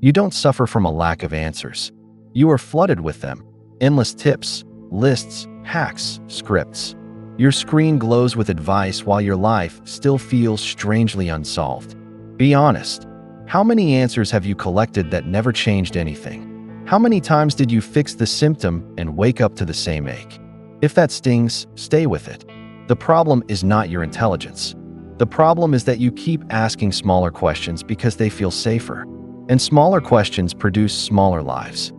You don't suffer from a lack of answers. You are flooded with them. Endless tips, lists, hacks, scripts. Your screen glows with advice while your life still feels strangely unsolved. Be honest. How many answers have you collected that never changed anything? How many times did you fix the symptom and wake up to the same ache? If that stings, stay with it. The problem is not your intelligence. The problem is that you keep asking smaller questions because they feel safer. And smaller questions produce smaller lives.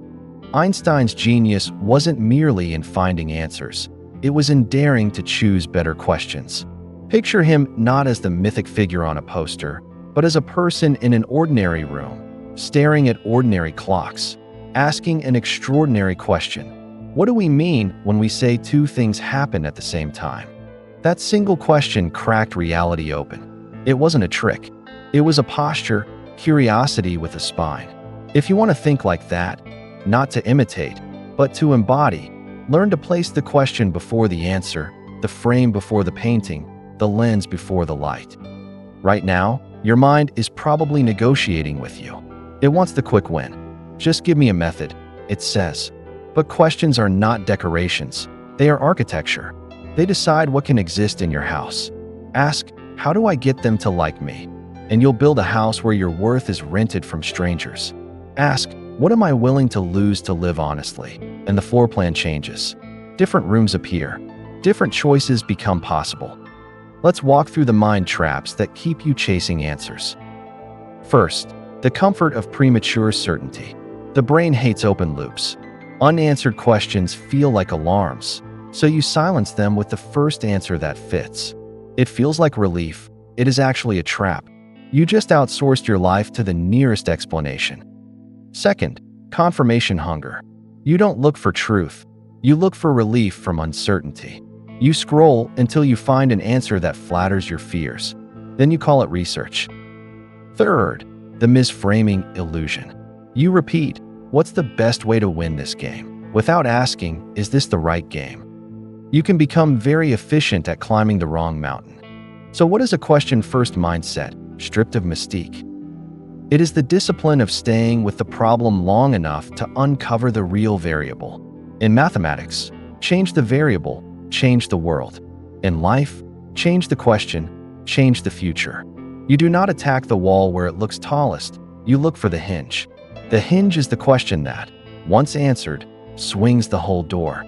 Einstein's genius wasn't merely in finding answers. It was in daring to choose better questions. Picture him not as the mythic figure on a poster, but as a person in an ordinary room, staring at ordinary clocks, asking an extraordinary question. What do we mean when we say two things happen at the same time? That single question cracked reality open. It wasn't a trick. It was a posture, curiosity with a spine. If you want to think like that, not to imitate, but to embody, learn to place the question before the answer, the frame before the painting, the lens before the light. Right now, your mind is probably negotiating with you. It wants the quick win. Just give me a method, it says. But questions are not decorations. They are architecture. They decide what can exist in your house. Ask, how do I get them to like me? And you'll build a house where your worth is rented from strangers. Ask, what am I willing to lose to live honestly? And the floor plan changes. Different rooms appear. Different choices become possible. Let's walk through the mind traps that keep you chasing answers. First, the comfort of premature certainty. The brain hates open loops. Unanswered questions feel like alarms, so you silence them with the first answer that fits. It feels like relief. It is actually a trap. You just outsourced your life to the nearest explanation. Second, confirmation hunger. You don't look for truth. You look for relief from uncertainty. You scroll until you find an answer that flatters your fears. Then you call it research. Third, the misframing illusion. You repeat, what's the best way to win this game? Without asking, is this the right game? You can become very efficient at climbing the wrong mountain. So what is a question-first mindset, stripped of mystique? It is the discipline of staying with the problem long enough to uncover the real variable. In mathematics, change the variable, change the world. In life, change the question, change the future. You do not attack the wall where it looks tallest, you look for the hinge. The hinge is the question that, once answered, swings the whole door.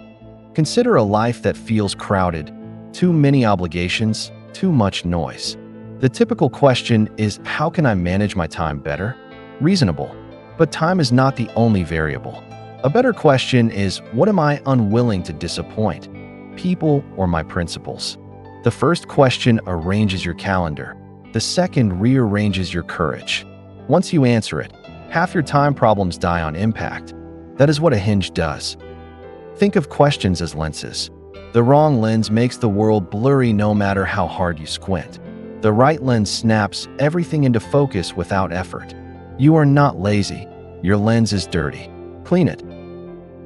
Consider a life that feels crowded, too many obligations, too much noise. The typical question is, how can I manage my time better? Reasonable. But time is not the only variable. A better question is, what am I unwilling to disappoint? People or my principles? The first question arranges your calendar. The second rearranges your courage. Once you answer it, half your time problems die on impact. That is what a hinge does. Think of questions as lenses. The wrong lens makes the world blurry no matter how hard you squint. The right lens snaps everything into focus without effort. You are not lazy. Your lens is dirty. Clean it.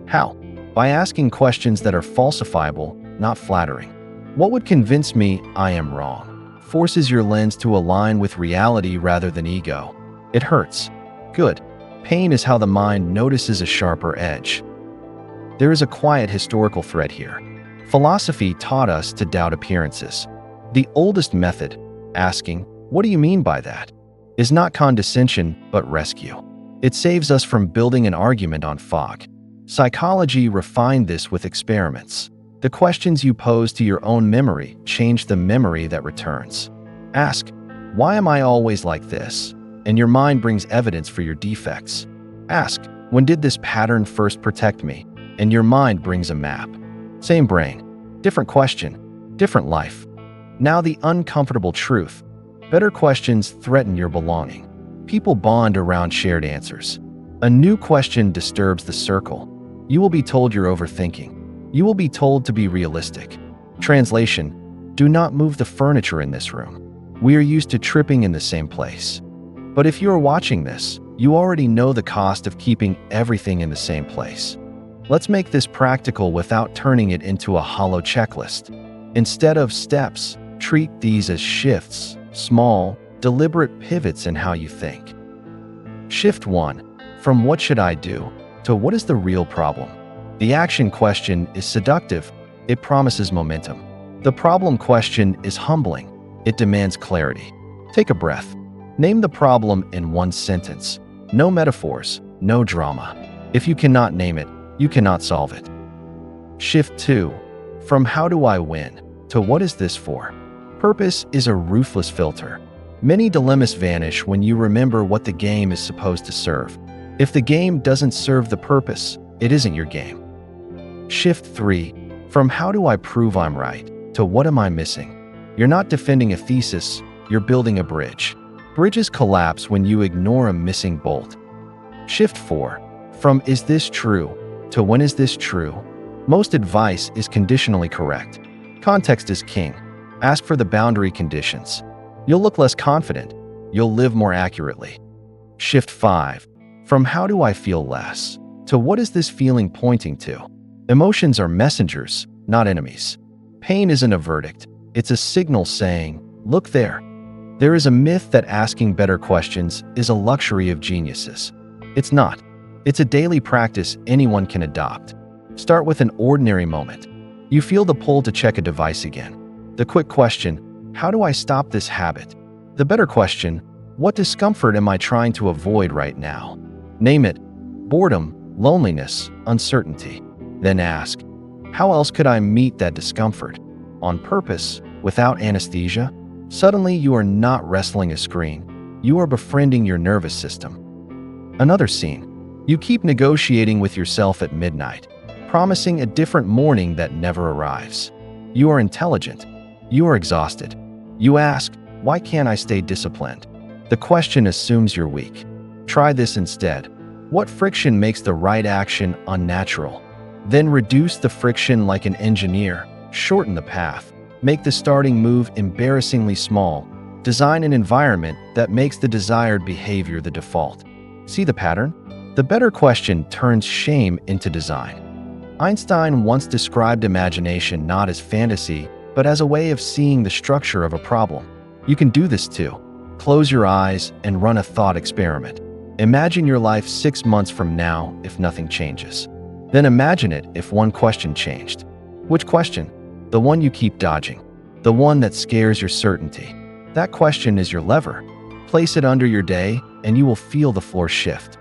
How? By asking questions that are falsifiable, not flattering. What would convince me I am wrong? Forces your lens to align with reality rather than ego. It hurts. Good. Pain is how the mind notices a sharper edge. There is a quiet historical thread here. Philosophy taught us to doubt appearances. The oldest method, asking, what do you mean by that? Is not condescension, but rescue. It saves us from building an argument on fog. Psychology refined this with experiments. The questions you pose to your own memory change the memory that returns. Ask, why am I always like this? And your mind brings evidence for your defects. Ask, when did this pattern first protect me? And your mind brings a map. Same brain, different question, different life. Now the uncomfortable truth. Better questions threaten your belonging. People bond around shared answers. A new question disturbs the circle. You will be told you're overthinking. You will be told to be realistic. Translation, do not move the furniture in this room. We are used to tripping in the same place. But if you are watching this, you already know the cost of keeping everything in the same place. Let's make this practical without turning it into a hollow checklist. Instead of steps, treat these as shifts, small, deliberate pivots in how you think. Shift 1. From what should I do to what is the real problem? The action question is seductive. It promises momentum. The problem question is humbling. It demands clarity. Take a breath. Name the problem in one sentence. No metaphors, no drama. If you cannot name it, you cannot solve it. Shift 2. From how do I win to what is this for? Purpose is a ruthless filter. Many dilemmas vanish when you remember what the game is supposed to serve. If the game doesn't serve the purpose, it isn't your game. Shift 3. From how do I prove I'm right to what am I missing? You're not defending a thesis, you're building a bridge. Bridges collapse when you ignore a missing bolt. Shift 4. From is this true to when is this true? Most advice is conditionally correct. Context is king. Ask for the boundary conditions. You'll look less confident. You'll live more accurately. Shift 5. From how do I feel less to what is this feeling pointing to? Emotions are messengers, not enemies. Pain isn't a verdict. It's a signal saying, look there. There is a myth that asking better questions is a luxury of geniuses. It's not. It's a daily practice anyone can adopt. Start with an ordinary moment. You feel the pull to check a device again. The quick question, how do I stop this habit? The better question, what discomfort am I trying to avoid right now? Name it. Boredom, loneliness, uncertainty. Then ask, how else could I meet that discomfort? On purpose, without anesthesia? Suddenly you are not wrestling a screen. You are befriending your nervous system. Another scene. You keep negotiating with yourself at midnight, promising a different morning that never arrives. You are intelligent. You are exhausted. You ask, why can't I stay disciplined? The question assumes you're weak. Try this instead. What friction makes the right action unnatural? Then reduce the friction like an engineer. Shorten the path. Make the starting move embarrassingly small. Design an environment that makes the desired behavior the default. See the pattern? The better question turns shame into design. Einstein once described imagination not as fantasy, but as a way of seeing the structure of a problem. You can do this too. Close your eyes and run a thought experiment. Imagine your life 6 months from now if nothing changes. Then imagine it if one question changed. Which question? The one you keep dodging. The one that scares your certainty. That question is your lever. Place it under your day and you will feel the floor shift.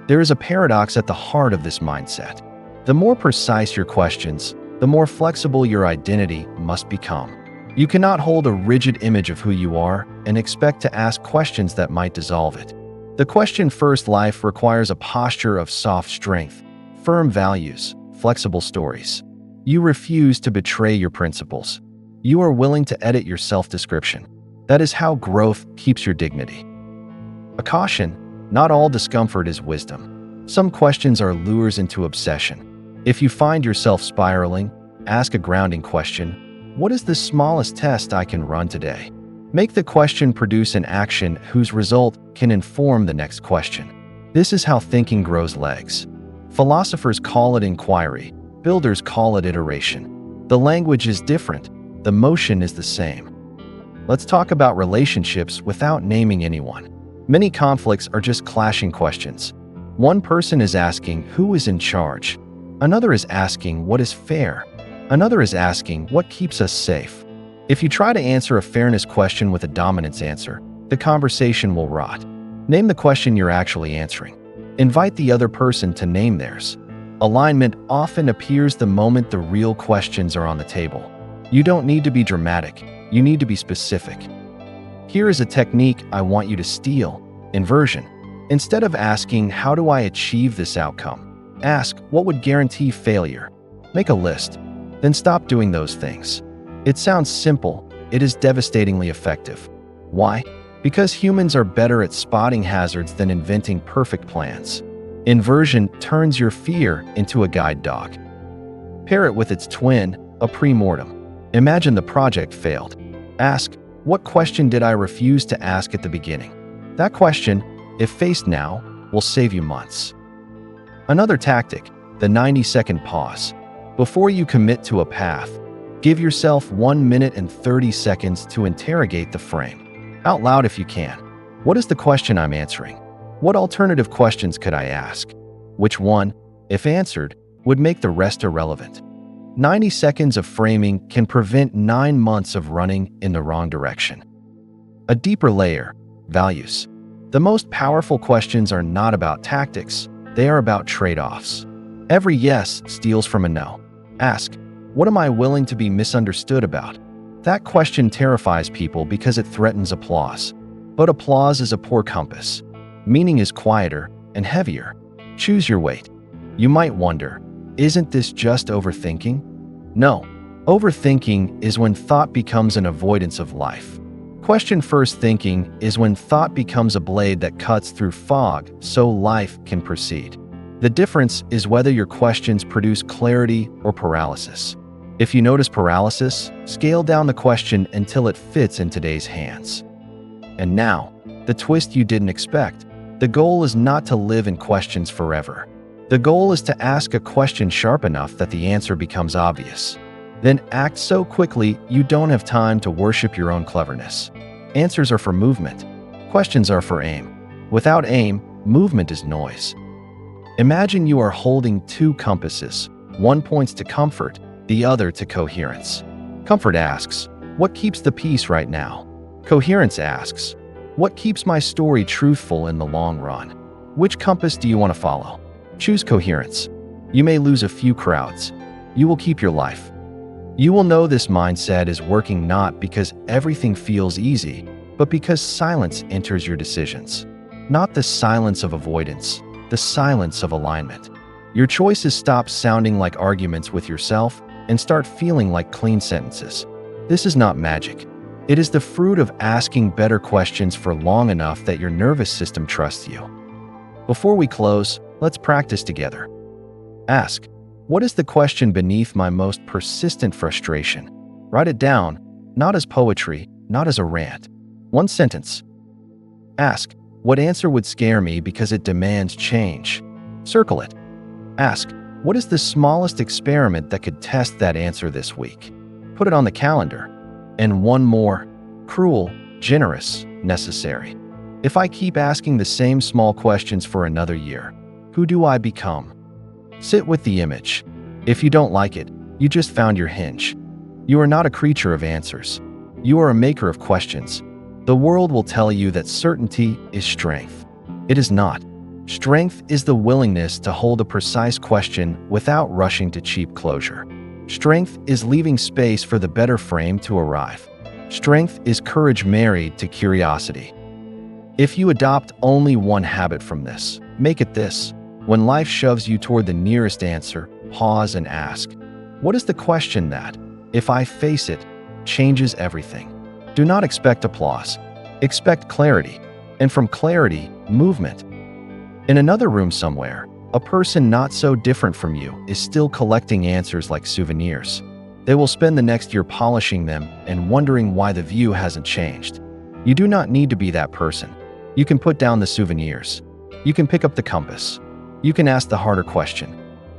There is a paradox at the heart of this mindset. The more precise your questions, the more flexible your identity must become. You cannot hold a rigid image of who you are and expect to ask questions that might dissolve it. The question-first life requires a posture of soft strength, firm values, flexible stories. You refuse to betray your principles. You are willing to edit your self-description. That is how growth keeps your dignity. A caution, not all discomfort is wisdom. Some questions are lures into obsession. If you find yourself spiraling, ask a grounding question. What is the smallest test I can run today? Make the question produce an action whose result can inform the next question. This is how thinking grows legs. Philosophers call it inquiry. Builders call it iteration. The language is different. The motion is the same. Let's talk about relationships without naming anyone. Many conflicts are just clashing questions. One person is asking, who is in charge? Another is asking, what is fair? Another is asking, what keeps us safe? If you try to answer a fairness question with a dominance answer, the conversation will rot. Name the question you're actually answering. Invite the other person to name theirs. Alignment often appears the moment the real questions are on the table. You don't need to be dramatic. You need to be specific. Here is a technique I want you to steal: inversion. Instead of asking, how do I achieve this outcome? Ask, what would guarantee failure? Make a list. Then stop doing those things. It sounds simple. It is devastatingly effective. Why? Because humans are better at spotting hazards than inventing perfect plans. Inversion turns your fear into a guide dog. Pair it with its twin, a pre-mortem. Imagine the project failed. Ask, what question did I refuse to ask at the beginning? That question, if faced now, will save you months. Another tactic, the 90-second pause. Before you commit to a path, give yourself 1 minute and 30 seconds to interrogate the frame. Out loud if you can. What is the question I'm answering? What alternative questions could I ask? Which one, if answered, would make the rest irrelevant? 90 seconds of framing can prevent 9 months of running in the wrong direction. A deeper layer, values. The most powerful questions are not about tactics, they are about trade-offs. Every yes steals from a no. Ask, what am I willing to be misunderstood about? That question terrifies people because it threatens applause. But applause is a poor compass. Meaning is quieter and heavier. Choose your weight. You might wonder, isn't this just overthinking? No. Overthinking is when thought becomes an avoidance of life. Question first thinking is when thought becomes a blade that cuts through fog so life can proceed. The difference is whether your questions produce clarity or paralysis. If you notice paralysis, scale down the question until it fits in today's hands. And now, the twist you didn't expect. The goal is not to live in questions forever. The goal is to ask a question sharp enough that the answer becomes obvious. Then act so quickly you don't have time to worship your own cleverness. Answers are for movement. Questions are for aim. Without aim, movement is noise. Imagine you are holding 2 compasses. One points to comfort, the other to coherence. Comfort asks, what keeps the peace right now? Coherence asks, what keeps my story truthful in the long run? Which compass do you want to follow? Choose coherence. You may lose a few crowds. You will keep your life. You will know this mindset is working not because everything feels easy, but because silence enters your decisions. Not the silence of avoidance, the silence of alignment. Your choices stop sounding like arguments with yourself and start feeling like clean sentences. This is not magic. It is the fruit of asking better questions for long enough that your nervous system trusts you. Before we close, let's practice together. Ask, what is the question beneath my most persistent frustration? Write it down, not as poetry, not as a rant. 1 sentence. Ask, what answer would scare me because it demands change? Circle it. Ask, what is the smallest experiment that could test that answer this week? Put it on the calendar. And one more, cruel, generous, necessary. If I keep asking the same small questions for another year, who do I become? Sit with the image. If you don't like it, you just found your hinge. You are not a creature of answers. You are a maker of questions. The world will tell you that certainty is strength. It is not. Strength is the willingness to hold a precise question without rushing to cheap closure. Strength is leaving space for the better frame to arrive. Strength is courage married to curiosity. If you adopt only one habit from this, make it this. When life shoves you toward the nearest answer, pause and ask, what is the question that, if I face it, changes everything? Do not expect applause. Expect clarity. And from clarity, movement. In another room somewhere, a person not so different from you is still collecting answers like souvenirs. They will spend the next year polishing them and wondering why the view hasn't changed. You do not need to be that person. You can put down the souvenirs. You can pick up the compass. You can ask the harder question.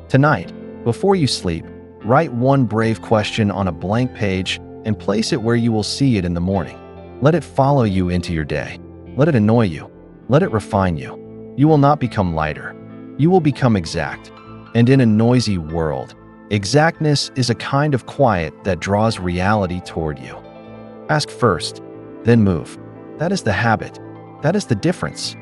Tonight, before you sleep, write one brave question on a blank page and place it where you will see it in the morning. Let it follow you into your day. Let it annoy you. Let it refine you. You will not become lighter. You will become exact. And in a noisy world, exactness is a kind of quiet that draws reality toward you. Ask first, then move. That is the habit. That is the difference.